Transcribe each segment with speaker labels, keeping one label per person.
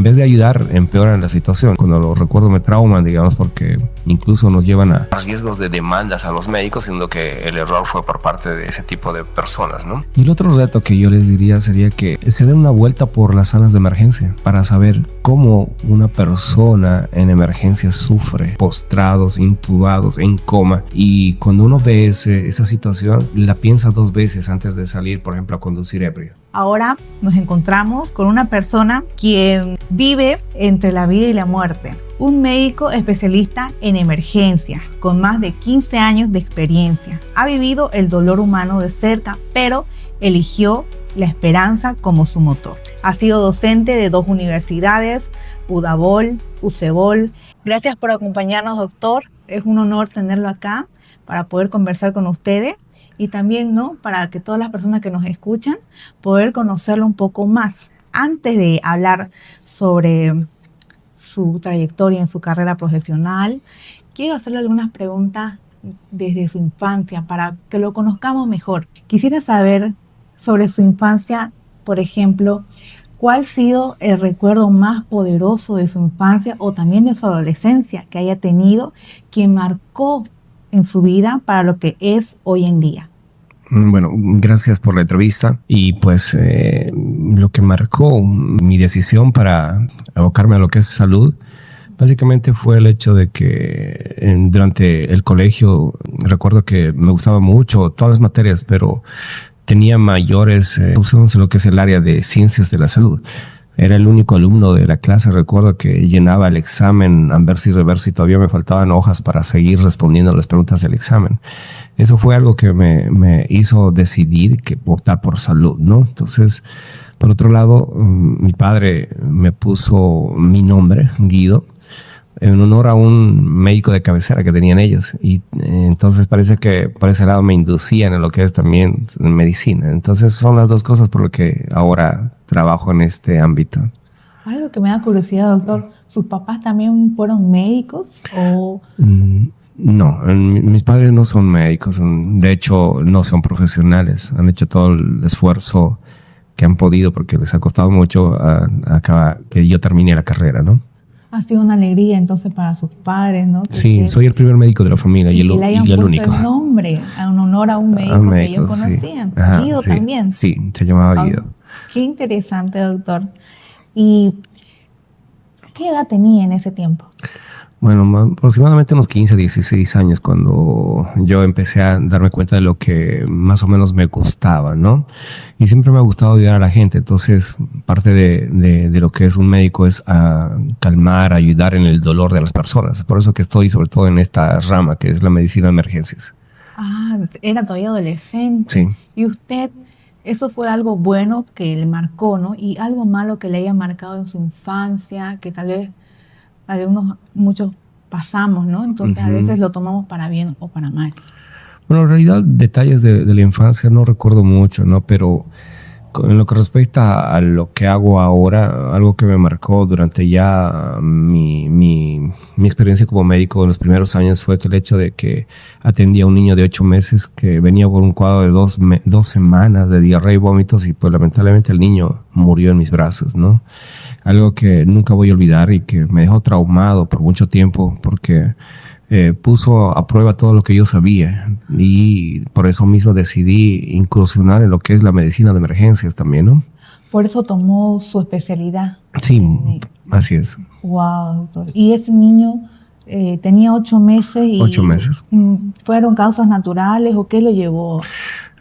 Speaker 1: En vez de ayudar, empeoran la situación. Cuando lo recuerdo me trauman, digamos, porque incluso nos llevan a riesgos de demandas a los médicos, siendo que el error fue por parte de ese tipo de personas, ¿no? Y el otro reto que yo les diría sería que se den una vuelta por las salas de emergencia para saber cómo una persona en emergencia sufre, postrados, intubados, en coma. Y cuando uno ve esa situación, la piensa dos veces antes de salir, por ejemplo, a conducir ebrio.
Speaker 2: Ahora nos encontramos con una persona quien vive entre la vida y la muerte. Un médico especialista en emergencia, con más de 15 años de experiencia. Ha vivido el dolor humano de cerca, pero eligió la esperanza como su motor. Ha sido docente de 2 universidades, UDABOL, UCEBOL. Gracias por acompañarnos, doctor. Es un honor tenerlo acá para poder conversar con ustedes. Y también, ¿no?, para que todas las personas que nos escuchan, poder conocerlo un poco más. Antes de hablar sobre su trayectoria en su carrera profesional, quiero hacerle algunas preguntas desde su infancia para que lo conozcamos mejor. Quisiera saber sobre su infancia, por ejemplo, ¿cuál ha sido el recuerdo más poderoso de su infancia o también de su adolescencia que haya tenido, que marcó en su vida para lo que es hoy en día?
Speaker 1: Bueno, gracias por la entrevista y pues lo que marcó mi decisión para abocarme a lo que es salud básicamente fue el hecho de que durante el colegio recuerdo que me gustaba mucho todas las materias, pero tenía mayores opciones en lo que es el área de ciencias de la salud. Era el único alumno de la clase, recuerdo, que llenaba el examen anverso y reverso y todavía me faltaban hojas para seguir respondiendo a las preguntas del examen. Eso fue algo que me hizo decidir que optar por salud, ¿no? Entonces, por otro lado, mi padre me puso mi nombre, Guido, en honor a un médico de cabecera que tenían ellos. Y entonces parece que por ese lado me inducían en lo que es también medicina. Entonces son las dos cosas por lo que ahora trabajo en este ámbito.
Speaker 2: Algo que me da curiosidad, doctor, ¿sus papás también fueron médicos o...?
Speaker 1: No, mis padres no son médicos, de hecho no son profesionales. Han hecho todo el esfuerzo que han podido porque les ha costado mucho que yo termine la carrera, ¿no?
Speaker 2: Ha sido una alegría entonces para sus padres, ¿no?
Speaker 1: Sí, soy el primer médico de la familia y el único.
Speaker 2: El nombre en honor a un médico, que ellos conocían.
Speaker 1: Sí. Ajá,
Speaker 2: Guido
Speaker 1: sí,
Speaker 2: también.
Speaker 1: Sí, se llamaba Guido.
Speaker 2: Qué interesante, doctor. ¿Y qué edad tenía en ese tiempo?
Speaker 1: Bueno, aproximadamente unos 15, 16 años cuando yo empecé a darme cuenta de lo que más o menos me gustaba, ¿no? Y siempre me ha gustado ayudar a la gente. Entonces, parte de lo que es un médico es calmar, ayudar en el dolor de las personas. Por eso que estoy sobre todo en esta rama que es la medicina de emergencias.
Speaker 2: Ah, era todavía adolescente.
Speaker 1: Sí.
Speaker 2: Y usted, eso fue algo bueno que le marcó, ¿no? Y algo malo que le haya marcado en su infancia, que tal vez muchos pasamos, ¿no? Entonces a veces lo tomamos para bien o para mal.
Speaker 1: Bueno, en realidad detalles de la infancia no recuerdo mucho, ¿no? Pero en lo que respecta a lo que hago ahora, algo que me marcó durante ya mi experiencia como médico en los primeros años fue que el hecho de que atendía a un niño de 8 meses que venía por un cuadro de 2 semanas de diarrea y vómitos y pues lamentablemente el niño murió en mis brazos, ¿no? Algo que nunca voy a olvidar y que me dejó traumado por mucho tiempo porque puso a prueba todo lo que yo sabía y por eso mismo decidí incursionar en lo que es la medicina de emergencias también, ¿no?
Speaker 2: Por eso tomó su especialidad.
Speaker 1: Sí, así es.
Speaker 2: Wow, doctor. Y ese niño tenía 8 meses y
Speaker 1: 8 meses.
Speaker 2: ¿Fueron causas naturales o qué lo llevó?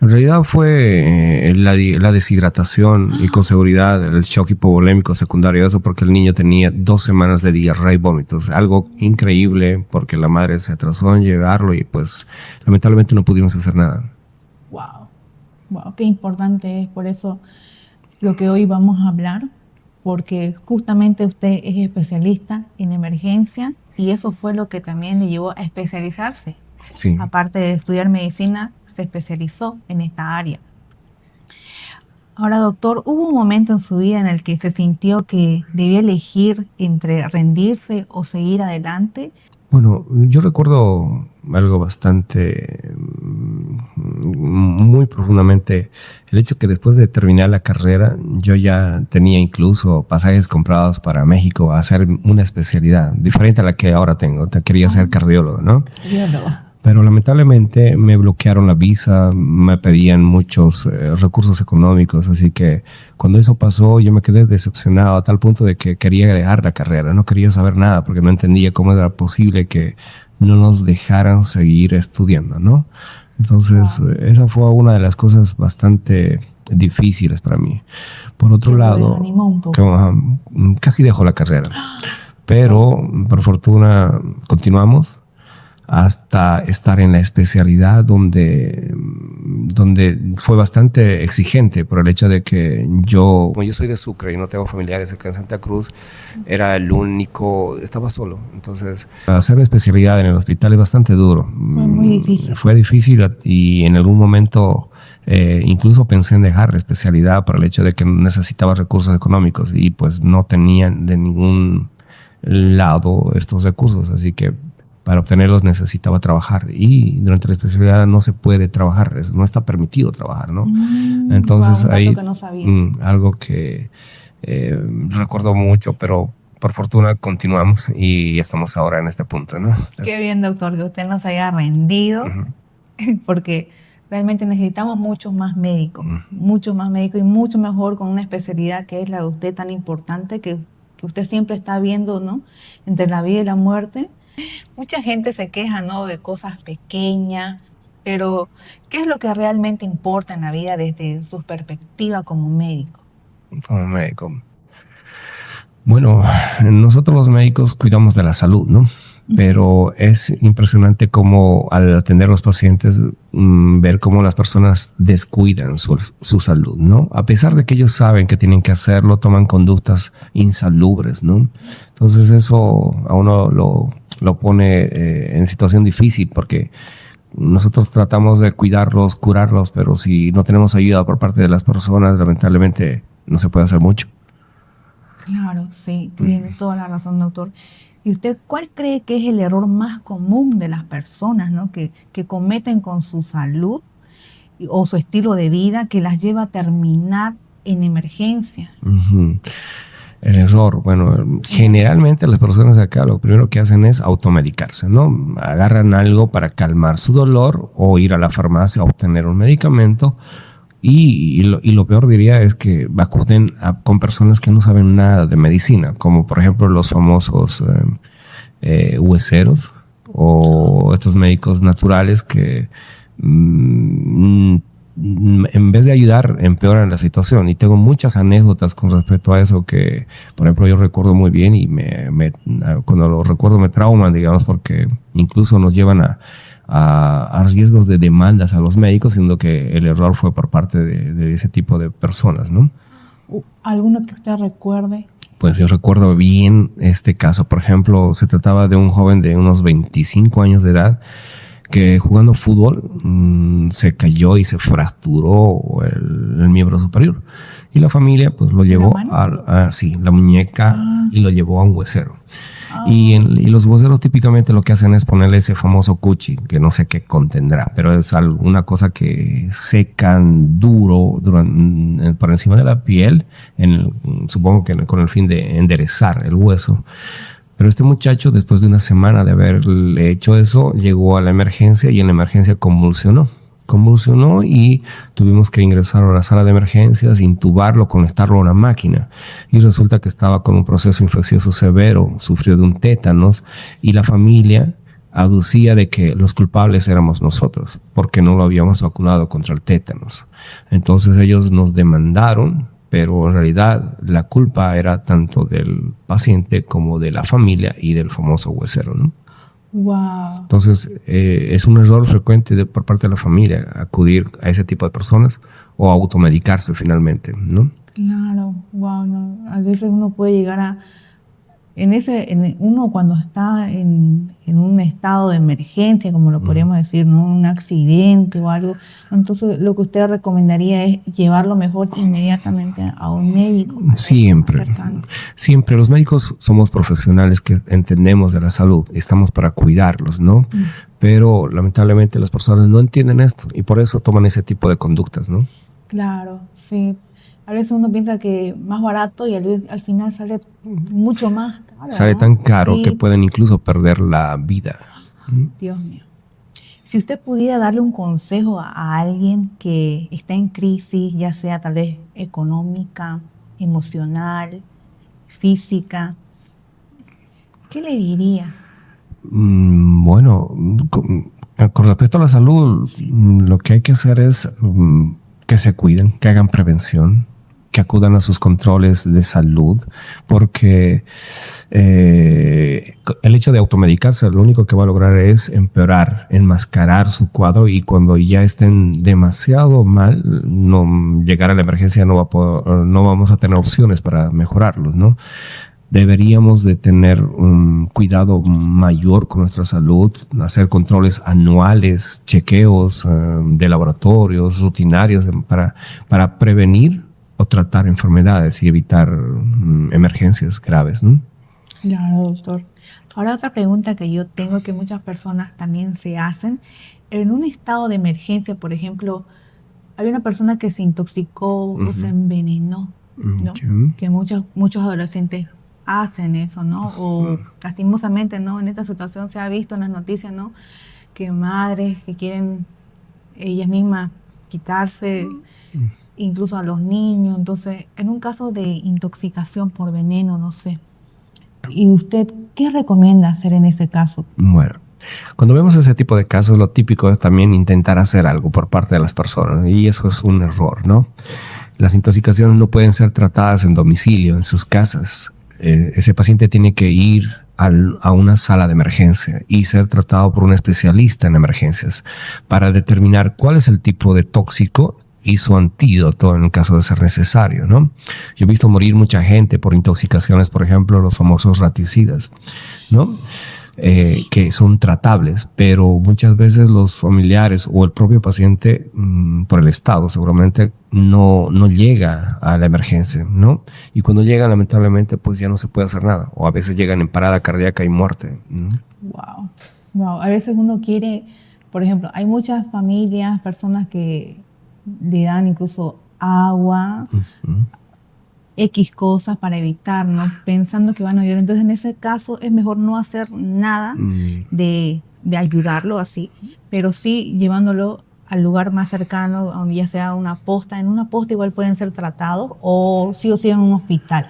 Speaker 1: En realidad fue la deshidratación y con seguridad el shock hipovolémico secundario a eso porque el niño tenía 2 semanas de diarrea y vómitos. Algo increíble porque la madre se atrasó en llevarlo y pues lamentablemente no pudimos hacer nada.
Speaker 2: Wow, qué importante es por eso lo que hoy vamos a hablar, porque justamente usted es especialista en emergencia y eso fue lo que también le llevó a especializarse.
Speaker 1: Sí.
Speaker 2: Aparte de estudiar medicina, se especializó en esta área. Ahora, doctor, ¿hubo un momento en su vida en el que se sintió que debía elegir entre rendirse o seguir adelante?
Speaker 1: Bueno, yo recuerdo algo bastante muy profundamente el hecho que después de terminar la carrera yo ya tenía incluso pasajes comprados para México a hacer una especialidad diferente a la que ahora tengo. Quería ser cardiólogo, ¿no?
Speaker 2: Cardiólogo.
Speaker 1: Pero lamentablemente me bloquearon la visa, me pedían muchos recursos económicos, así que cuando eso pasó yo me quedé decepcionado a tal punto de que quería dejar la carrera, no quería saber nada porque no entendía cómo era posible que no nos dejaran seguir estudiando, ¿no? Entonces esa fue una de las cosas bastante difíciles para mí. Por otro lado, casi dejo la carrera, pero por fortuna continuamos hasta estar en la especialidad donde fue bastante exigente por el hecho de que como yo soy de Sucre y no tengo familiares acá en Santa Cruz, era el único, estaba solo. Entonces, hacer la especialidad en el hospital es bastante duro.
Speaker 2: Fue muy difícil.
Speaker 1: Fue difícil y en algún momento incluso pensé en dejar la especialidad por el hecho de que necesitaba recursos económicos y pues no tenían de ningún lado estos recursos, así que para obtenerlos necesitaba trabajar y durante la especialidad no se puede trabajar, no está permitido trabajar, ¿no? Entonces ahí
Speaker 2: que no sabía.
Speaker 1: Algo que recuerdo mucho, pero por fortuna continuamos y estamos ahora en este punto, ¿no?
Speaker 2: Qué bien, doctor, que usted nos haya rendido, porque realmente necesitamos muchos más médicos y mucho mejor con una especialidad que es la de usted tan importante, que usted siempre está viendo, ¿no? Entre la vida y la muerte. Mucha gente se queja, ¿no?, de cosas pequeñas, pero ¿qué es lo que realmente importa en la vida desde su perspectiva como médico?
Speaker 1: Como médico. Bueno, nosotros los médicos cuidamos de la salud, ¿no? Pero es impresionante cómo al atender a los pacientes ver cómo las personas descuidan su salud, ¿no? A pesar de que ellos saben que tienen que hacerlo, toman conductas insalubres, ¿no? Entonces eso a uno lo pone en situación difícil porque nosotros tratamos de cuidarlos, curarlos, pero si no tenemos ayuda por parte de las personas, lamentablemente no se puede hacer mucho.
Speaker 2: Claro, sí, tiene toda la razón, doctor. ¿Y usted cuál cree que es el error más común de las personas, ¿no?, que cometen con su salud o su estilo de vida que las lleva a terminar en emergencia?
Speaker 1: El error, bueno, generalmente las personas de acá lo primero que hacen es automedicarse, ¿no? Agarran algo para calmar su dolor o ir a la farmacia a obtener un medicamento y lo peor diría es que acuden con personas que no saben nada de medicina, como por ejemplo los famosos hueseros o estos médicos naturales que en vez de ayudar, empeoran la situación. Y tengo muchas anécdotas con respecto a eso que, por ejemplo, yo recuerdo muy bien y cuando lo recuerdo me trauman, digamos, porque incluso nos llevan a riesgos de demandas a los médicos, siendo que el error fue por parte de ese tipo de personas, ¿no?
Speaker 2: ¿Alguno que usted recuerde?
Speaker 1: Pues yo recuerdo bien este caso. Por ejemplo, se trataba de un joven de unos 25 años de edad que jugando fútbol se cayó y se fracturó el miembro superior. Y la familia pues lo llevó la muñeca y lo llevó a un huesero. Y los hueseros típicamente lo que hacen es ponerle ese famoso cuchi, que no sé qué contendrá, pero es una cosa que secan duro por encima de la piel, supongo que con el fin de enderezar el hueso. Pero este muchacho, después de una semana de haberle hecho eso, llegó a la emergencia y en la emergencia convulsionó y tuvimos que ingresar a la sala de emergencias, intubarlo, conectarlo a una máquina. Y resulta que estaba con un proceso infeccioso severo, sufrió de un tétanos y la familia aducía de que los culpables éramos nosotros porque no lo habíamos vacunado contra el tétanos. Entonces ellos nos demandaron, pero en realidad la culpa era tanto del paciente como de la familia y del famoso huesero, ¿no?
Speaker 2: Wow.
Speaker 1: Entonces es un error frecuente por parte de la familia acudir a ese tipo de personas o automedicarse finalmente, ¿no?
Speaker 2: Claro, wow, no. A veces uno puede llegar a uno cuando está en un estado de emergencia, como lo podríamos decir, ¿no? Un accidente o algo, entonces lo que usted recomendaría es llevarlo mejor inmediatamente a un médico.
Speaker 1: Siempre los médicos somos profesionales que entendemos de la salud, estamos para cuidarlos, ¿no? Pero lamentablemente las personas no entienden esto y por eso toman ese tipo de conductas, ¿no?
Speaker 2: Claro, sí. A veces uno piensa que más barato y al final sale mucho más caro.
Speaker 1: Sale tan caro que pueden incluso perder la vida.
Speaker 2: Dios mío. Si usted pudiera darle un consejo a alguien que está en crisis, ya sea tal vez económica, emocional, física, ¿qué le diría?
Speaker 1: Bueno, con respecto a la salud, lo que hay que hacer es que se cuiden, que hagan prevención, que acudan a sus controles de salud, porque el hecho de automedicarse lo único que va a lograr es empeorar, enmascarar su cuadro, y cuando ya estén demasiado mal, llegar a la emergencia no vamos a tener opciones para mejorarlos, ¿no? Deberíamos de tener un cuidado mayor con nuestra salud, hacer controles anuales, chequeos de laboratorios, rutinarios para prevenir o tratar enfermedades y evitar emergencias graves, ¿no?
Speaker 2: Claro, doctor. Ahora otra pregunta que yo tengo, que muchas personas también se hacen. En un estado de emergencia, por ejemplo, hay una persona que se intoxicó o se envenenó, ¿no? Que muchos adolescentes hacen eso, ¿no? O lastimosamente, ¿no? En esta situación se ha visto en las noticias, ¿no? Que madres que quieren ellas mismas quitarse incluso a los niños. Entonces, en un caso de intoxicación por veneno, no sé. ¿Y usted qué recomienda hacer en ese caso?
Speaker 1: Bueno, cuando vemos ese tipo de casos, lo típico es también intentar hacer algo por parte de las personas, y eso es un error, ¿no? Las intoxicaciones no pueden ser tratadas en domicilio, en sus casas. Ese paciente tiene que ir a una sala de emergencia y ser tratado por un especialista en emergencias para determinar cuál es el tipo de tóxico y su antídoto en el caso de ser necesario, ¿no? Yo he visto morir mucha gente por intoxicaciones, por ejemplo, los famosos raticidas, ¿no? Que son tratables, pero muchas veces los familiares o el propio paciente, por el estado seguramente, no llega a la emergencia, ¿no? Y cuando llega, lamentablemente, pues ya no se puede hacer nada, o a veces llegan en parada cardíaca y muerte, ¿no?
Speaker 2: Wow. A veces uno quiere, por ejemplo, hay muchas familias, personas que le dan incluso agua, X cosas para evitarnos, pensando que van a ayudar. Entonces, en ese caso, es mejor no hacer nada de ayudarlo así, pero sí llevándolo al lugar más cercano, donde ya sea una posta. En una posta igual pueden ser tratados, o sí en un hospital.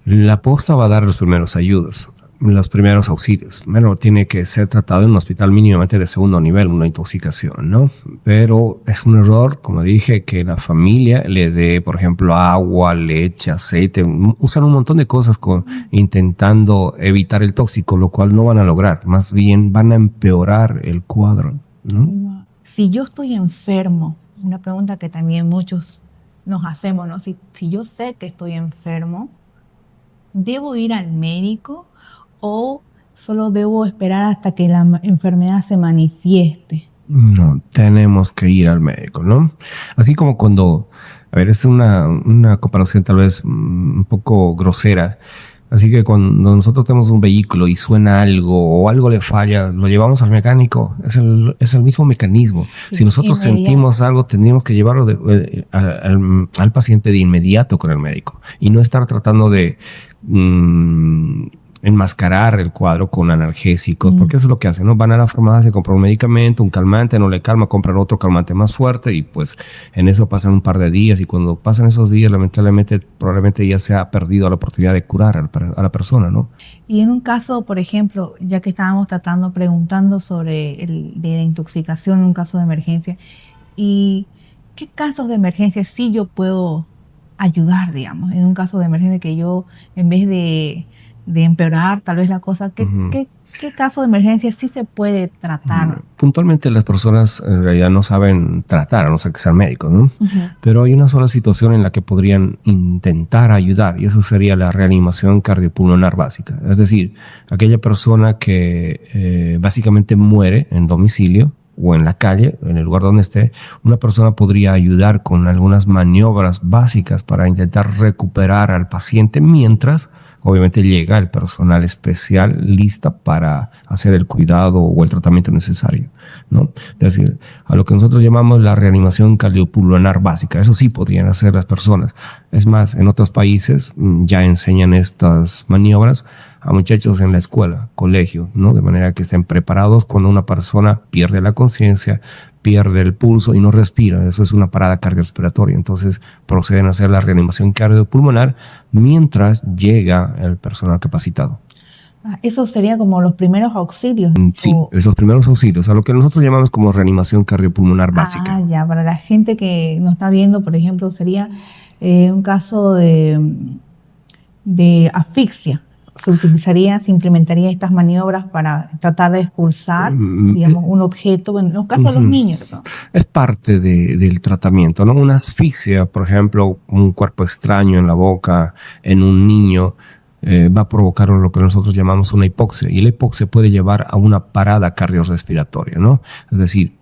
Speaker 1: La posta va a dar los primeros ayudos, los primeros auxilios. Bueno, tiene que ser tratado en un hospital mínimamente de segundo nivel, una intoxicación, ¿no? Pero es un error, como dije, que la familia le dé, por ejemplo, agua, leche, aceite. Usan un montón de cosas intentando evitar el tóxico, lo cual no van a lograr. Más bien van a empeorar el cuadro, ¿no?
Speaker 2: Si yo estoy enfermo, una pregunta que también muchos nos hacemos, ¿no? Si yo sé que estoy enfermo, ¿debo ir al médico o solo debo esperar hasta que la enfermedad se manifieste?
Speaker 1: No, tenemos que ir al médico, ¿no? Así como cuando, a ver, es una comparación tal vez un poco grosera. Así que cuando nosotros tenemos un vehículo y suena algo o algo le falla, lo llevamos al mecánico. Es el mismo mecanismo. Sí, si nosotros sentimos algo, tendríamos que llevarlo al paciente de inmediato con el médico y no estar tratando de enmascarar el cuadro con analgésicos, porque eso es lo que hacen, ¿no? Van a la farmacia, compran un medicamento, un calmante, no le calma, compran otro calmante más fuerte y pues en eso pasan un par de días, y cuando pasan esos días, lamentablemente, probablemente ya se ha perdido la oportunidad de curar a la persona, ¿no?
Speaker 2: Y en un caso, por ejemplo, ya que estábamos preguntando sobre de la intoxicación en un caso de emergencia, ¿y qué casos de emergencia sí yo puedo ayudar, digamos, en un caso de emergencia, que yo, en vez de empeorar tal vez la cosa, ¿qué ¿Qué caso de emergencia sí se puede tratar?
Speaker 1: Puntualmente las personas en realidad no saben tratar, a no ser que sean médicos, ¿no? Pero hay una sola situación en la que podrían intentar ayudar, y eso sería la reanimación cardiopulmonar básica. Es decir, aquella persona que básicamente muere en domicilio o en la calle, en el lugar donde esté, una persona podría ayudar con algunas maniobras básicas para intentar recuperar al paciente mientras obviamente llega el personal especial lista para hacer el cuidado o el tratamiento necesario, ¿no? Es decir, a lo que nosotros llamamos la reanimación cardiopulmonar básica. Eso sí podrían hacer las personas. Es más, en otros países ya enseñan estas maniobras a muchachos en la escuela, colegio, ¿no? De manera que estén preparados cuando una persona pierde la conciencia, pierde el pulso y no respira. Eso es una parada cardiorrespiratoria. Entonces proceden a hacer la reanimación cardiopulmonar mientras llega el personal capacitado.
Speaker 2: Eso sería como los primeros auxilios.
Speaker 1: Sí, esos primeros auxilios, a lo que nosotros llamamos como reanimación cardiopulmonar básica.
Speaker 2: Ya, para la gente que nos está viendo, por ejemplo, sería un caso de asfixia. Se implementaría estas maniobras para tratar de expulsar, digamos, un objeto, en los casos de los niños, ¿no?
Speaker 1: Es parte del tratamiento, ¿no? Una asfixia, por ejemplo, un cuerpo extraño en la boca, en un niño, va a provocar lo que nosotros llamamos una hipoxia, y la hipoxia puede llevar a una parada cardiorrespiratoria, ¿no? Es decir,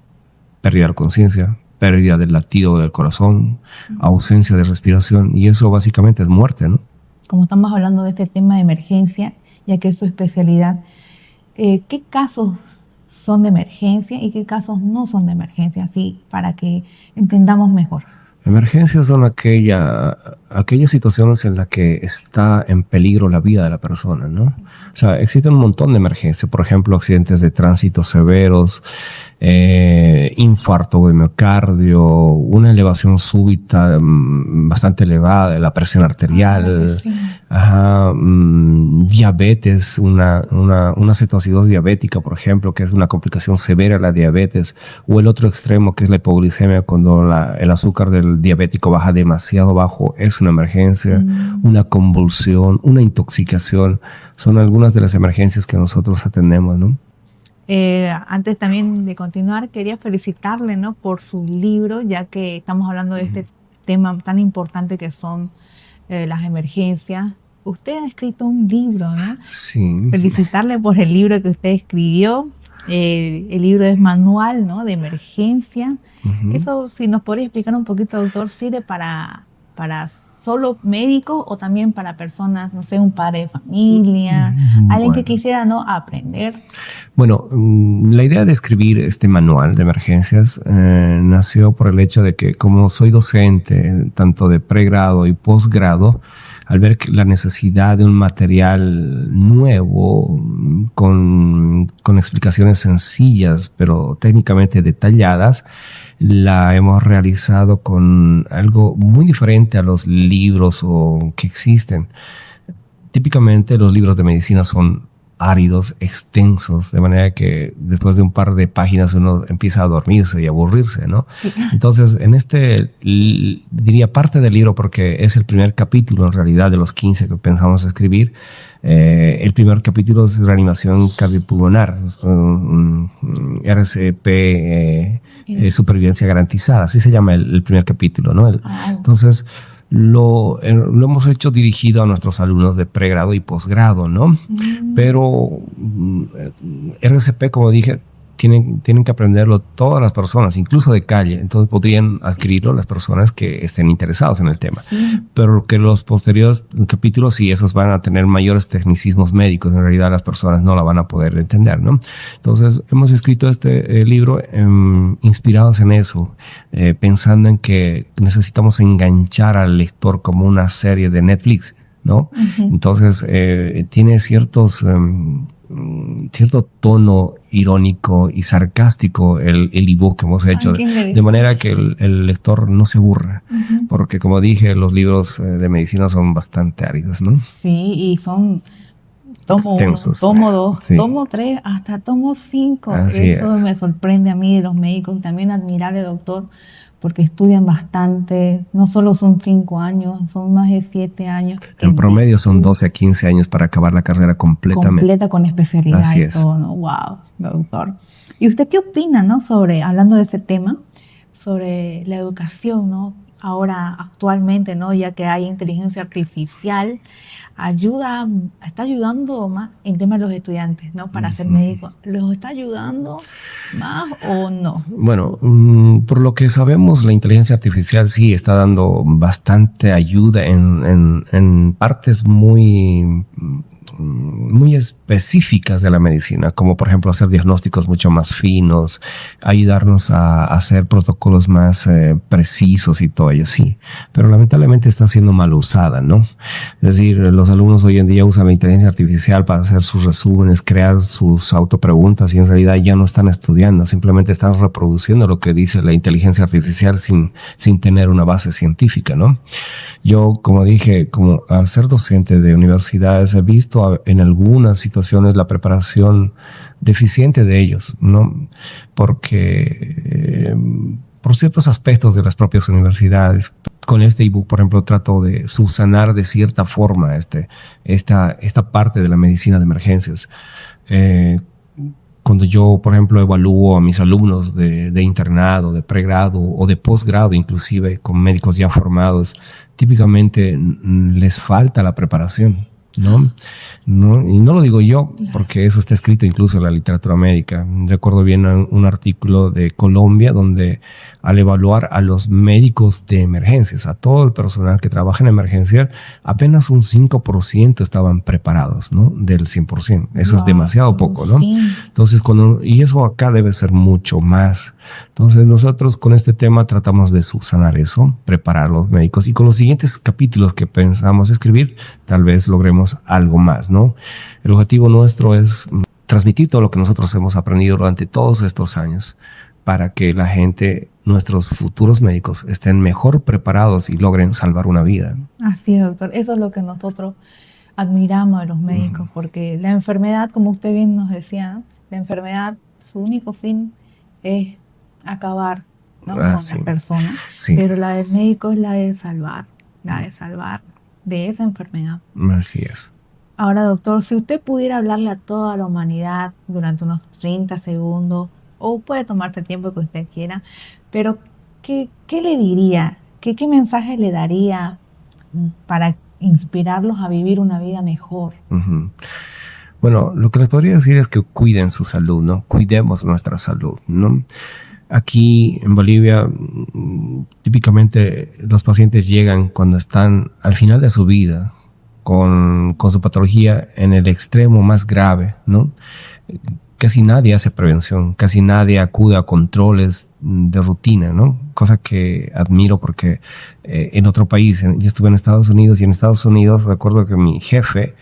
Speaker 1: pérdida de conciencia, pérdida del latido del corazón, ausencia de respiración, y eso básicamente es muerte, ¿no?
Speaker 2: Como estamos hablando de este tema de emergencia, ya que es su especialidad, ¿qué casos son de emergencia y qué casos no son de emergencia? Así, para que entendamos mejor.
Speaker 1: Emergencias son aquellas situaciones en las que está en peligro la vida de la persona, ¿no? O sea, existen un montón de emergencias, por ejemplo, accidentes de tránsito severos, infarto de miocardio, una elevación súbita bastante elevada de la presión arterial, diabetes, una cetoacidosis diabética, por ejemplo, que es una complicación severa de la diabetes, o el otro extremo, que es la hipoglicemia, cuando el azúcar del diabético baja demasiado bajo, es una emergencia, una convulsión, una intoxicación, son algunas de las emergencias que nosotros atendemos, ¿no?
Speaker 2: Antes también de continuar, quería felicitarle, ¿no?, por su libro, ya que estamos hablando de este tema tan importante que son las emergencias. Usted ha escrito un libro, ¿no?
Speaker 1: Sí.
Speaker 2: Felicitarle por el libro que usted escribió. El libro es Manual, ¿no?, de Emergencia. Eso, si nos podría explicar un poquito, doctor, ¿sirve para solo médicos o también para personas, no sé, un padre de familia, alguien que quisiera, ¿no?, aprender?
Speaker 1: Bueno, la idea de escribir este manual de emergencias nació por el hecho de que, como soy docente tanto de pregrado y posgrado, al ver la necesidad de un material nuevo con explicaciones sencillas pero técnicamente detalladas, la hemos realizado con algo muy diferente a los libros que existen. Típicamente los libros de medicina son áridos, extensos, de manera que después de un par de páginas uno empieza a dormirse y a aburrirse, ¿no? Entonces, en diría parte del libro, porque es el primer capítulo en realidad de los 15 que pensamos escribir. El primer capítulo es reanimación cardiopulmonar, RCP, supervivencia garantizada, así se llama el primer capítulo, ¿no? Entonces, lo hemos hecho dirigido a nuestros alumnos de pregrado y posgrado, ¿no? Pero RCP, como dije, tienen que aprenderlo todas las personas, incluso de calle. Entonces podrían adquirirlo las personas que estén interesados en el tema. Pero que los posteriores capítulos, sí, esos van a tener mayores tecnicismos médicos. En realidad las personas no la van a poder entender, ¿no? Entonces hemos escrito este libro inspirados en eso, pensando en que necesitamos enganchar al lector como una serie de Netflix, ¿no? Entonces tiene cierto tono irónico y sarcástico el ebook que hemos hecho, de manera que el lector no se aburra, porque, como dije, los libros de medicina son bastante áridos, ¿no?
Speaker 2: Sí, y son tomo
Speaker 1: extensos,
Speaker 2: 1, tomo 2,
Speaker 1: sí,
Speaker 2: tomo 3, hasta tomo 5.
Speaker 1: Así
Speaker 2: Eso
Speaker 1: es.
Speaker 2: me sorprende a mí de los médicos, y también admirable, doctor, porque estudian bastante, no solo son 5 años, son más de 7 años.
Speaker 1: En promedio son 12 a 15 años para acabar la carrera completamente.
Speaker 2: Completa con especialidad.
Speaker 1: Así
Speaker 2: y
Speaker 1: es.
Speaker 2: todo, ¿no? Wow, doctor. ¿Y usted qué opina, ¿no? Hablando de ese tema, sobre la educación, ¿no? Ahora, actualmente, ¿no? Ya que hay inteligencia artificial, está ayudando más en tema de los estudiantes, ¿no? Para ser médicos. ¿Los está ayudando más o no?
Speaker 1: Bueno, por lo que sabemos, la inteligencia artificial sí está dando bastante ayuda en partes muy específicas de la medicina, como por ejemplo hacer diagnósticos mucho más finos, ayudarnos a hacer protocolos más precisos y todo ello, sí, pero lamentablemente está siendo mal usada, ¿no? Es decir, los alumnos hoy en día usan la inteligencia artificial para hacer sus resúmenes, crear sus autopreguntas y en realidad ya no están estudiando, simplemente están reproduciendo lo que dice la inteligencia artificial sin tener una base científica, ¿no? Yo, como dije, como al ser docente de universidades, he visto en algunas situaciones la preparación deficiente de ellos, ¿no? Porque por ciertos aspectos de las propias universidades, con este ebook, por ejemplo, trato de subsanar de cierta forma esta parte de la medicina de emergencias. Cuando yo, por ejemplo, evalúo a mis alumnos de internado, de pregrado o de posgrado, inclusive con médicos ya formados, típicamente les falta la preparación, ¿no? Y no lo digo yo, porque eso está escrito incluso en la literatura médica. Recuerdo bien un artículo de Colombia donde al evaluar a los médicos de emergencias, a todo el personal que trabaja en emergencia, apenas un 5% estaban preparados, ¿no? Del 100%. Eso es demasiado poco, ¿no?
Speaker 2: Sí.
Speaker 1: Entonces, y eso acá debe ser mucho más. Entonces, nosotros con este tema tratamos de subsanar eso, preparar a los médicos y con los siguientes capítulos que pensamos escribir, tal vez logremos algo más, ¿no? El objetivo nuestro es transmitir todo lo que nosotros hemos aprendido durante todos estos años para que la gente, nuestros futuros médicos, estén mejor preparados y logren salvar una vida.
Speaker 2: Así es, doctor. Eso es lo que nosotros admiramos de los médicos, porque la enfermedad, como usted bien nos decía, ¿no? La enfermedad, su único fin es acabar, ¿no? Con
Speaker 1: Sí.
Speaker 2: la persona,
Speaker 1: Sí.
Speaker 2: pero la del médico es la de salvar de esa enfermedad.
Speaker 1: Así es.
Speaker 2: Ahora, doctor, si usted pudiera hablarle a toda la humanidad durante unos 30 segundos, o puede tomarse el tiempo que usted quiera, pero ¿qué le diría? ¿Qué mensaje le daría para inspirarlos a vivir una vida mejor?
Speaker 1: Uh-huh. Bueno, lo que les podría decir es que cuiden su salud, ¿no? Cuidemos nuestra salud, ¿no? Aquí en Bolivia, típicamente los pacientes llegan cuando están al final de su vida, con su patología en el extremo más grave, ¿no? Casi nadie hace prevención, casi nadie acude a controles de rutina, ¿no? Cosa que admiro porque en otro país, yo estuve en Estados Unidos y en Estados Unidos recuerdo que mi jefe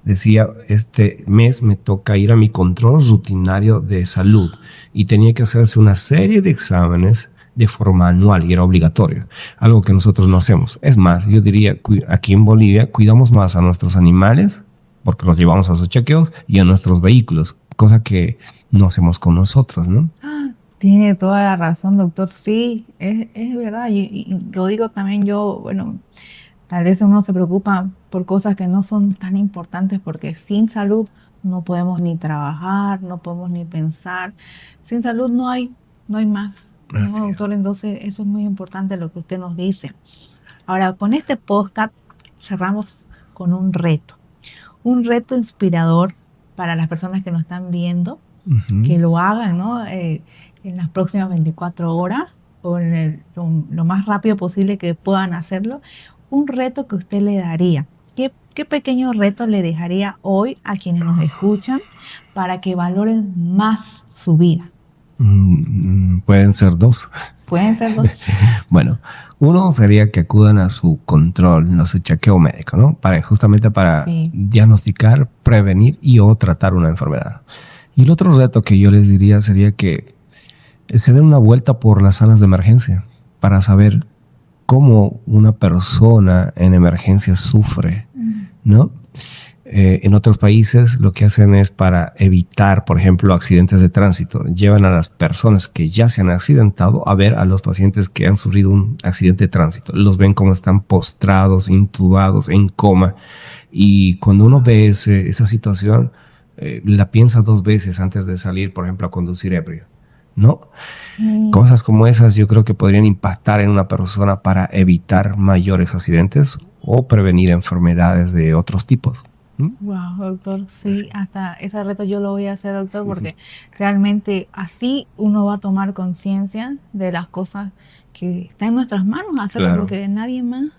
Speaker 1: decía, este mes me toca ir a mi control rutinario de salud y tenía que hacerse una serie de exámenes de forma anual y era obligatorio, algo que nosotros no hacemos. Es más, yo diría, aquí en Bolivia cuidamos más a nuestros animales porque los llevamos a sus chequeos y a nuestros vehículos, cosa que no hacemos con nosotros, ¿no?
Speaker 2: Tiene toda la razón, doctor. Sí, es verdad. Y lo digo también yo, bueno, tal vez uno se preocupa por cosas que no son tan importantes porque sin salud no podemos ni trabajar, no podemos ni pensar. Sin salud no hay más. ¿No, doctor? Entonces eso es muy importante lo que usted nos dice. Ahora, con este podcast cerramos con un reto inspirador para las personas que nos están viendo, que lo hagan, ¿no? En las próximas 24 horas o lo más rápido posible que puedan hacerlo. Un reto que usted le daría. ¿Qué pequeño reto le dejaría hoy a quienes nos escuchan para que valoren más su vida?
Speaker 1: Pueden ser dos.
Speaker 2: Pueden ser dos.
Speaker 1: Bueno, uno sería que acudan a su control, a su chequeo médico, ¿no? Justamente para diagnosticar, prevenir o tratar una enfermedad. Y el otro reto que yo les diría sería que se den una vuelta por las salas de emergencia para saber cómo una persona en emergencia sufre, ¿no? En otros países lo que hacen es para evitar, por ejemplo, accidentes de tránsito. Llevan a las personas que ya se han accidentado a ver a los pacientes que han sufrido un accidente de tránsito. Los ven como están postrados, intubados, en coma. Y cuando uno ve esa situación, la piensa 2 veces antes de salir, por ejemplo, a conducir ebrio, ¿no? Cosas como esas yo creo que podrían impactar en una persona para evitar mayores accidentes o prevenir enfermedades de otros tipos.
Speaker 2: Wow, doctor, sí, hasta ese reto yo lo voy a hacer, doctor, porque realmente así uno va a tomar conciencia de las cosas que están en nuestras manos hacerlo,
Speaker 1: Claro.
Speaker 2: porque nadie más.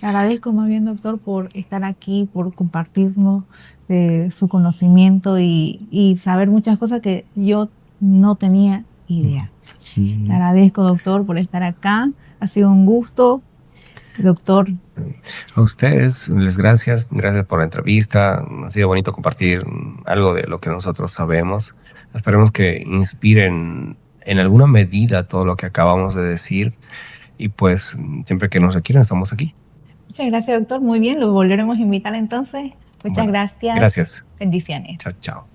Speaker 2: Le agradezco más bien, doctor, por estar aquí, por compartirnos su conocimiento y saber muchas cosas que yo no tenía idea. Le agradezco, doctor, por estar acá. Ha sido un gusto, doctor.
Speaker 1: A ustedes, les gracias por la entrevista. Ha sido bonito compartir algo de lo que nosotros sabemos. Esperemos que inspiren en alguna medida todo lo que acabamos de decir. Y pues siempre que nos requieran estamos aquí.
Speaker 2: Muchas gracias, doctor. Muy bien, lo volveremos a invitar entonces. Muchas gracias.
Speaker 1: Gracias.
Speaker 2: Bendiciones.
Speaker 1: Chao, chao.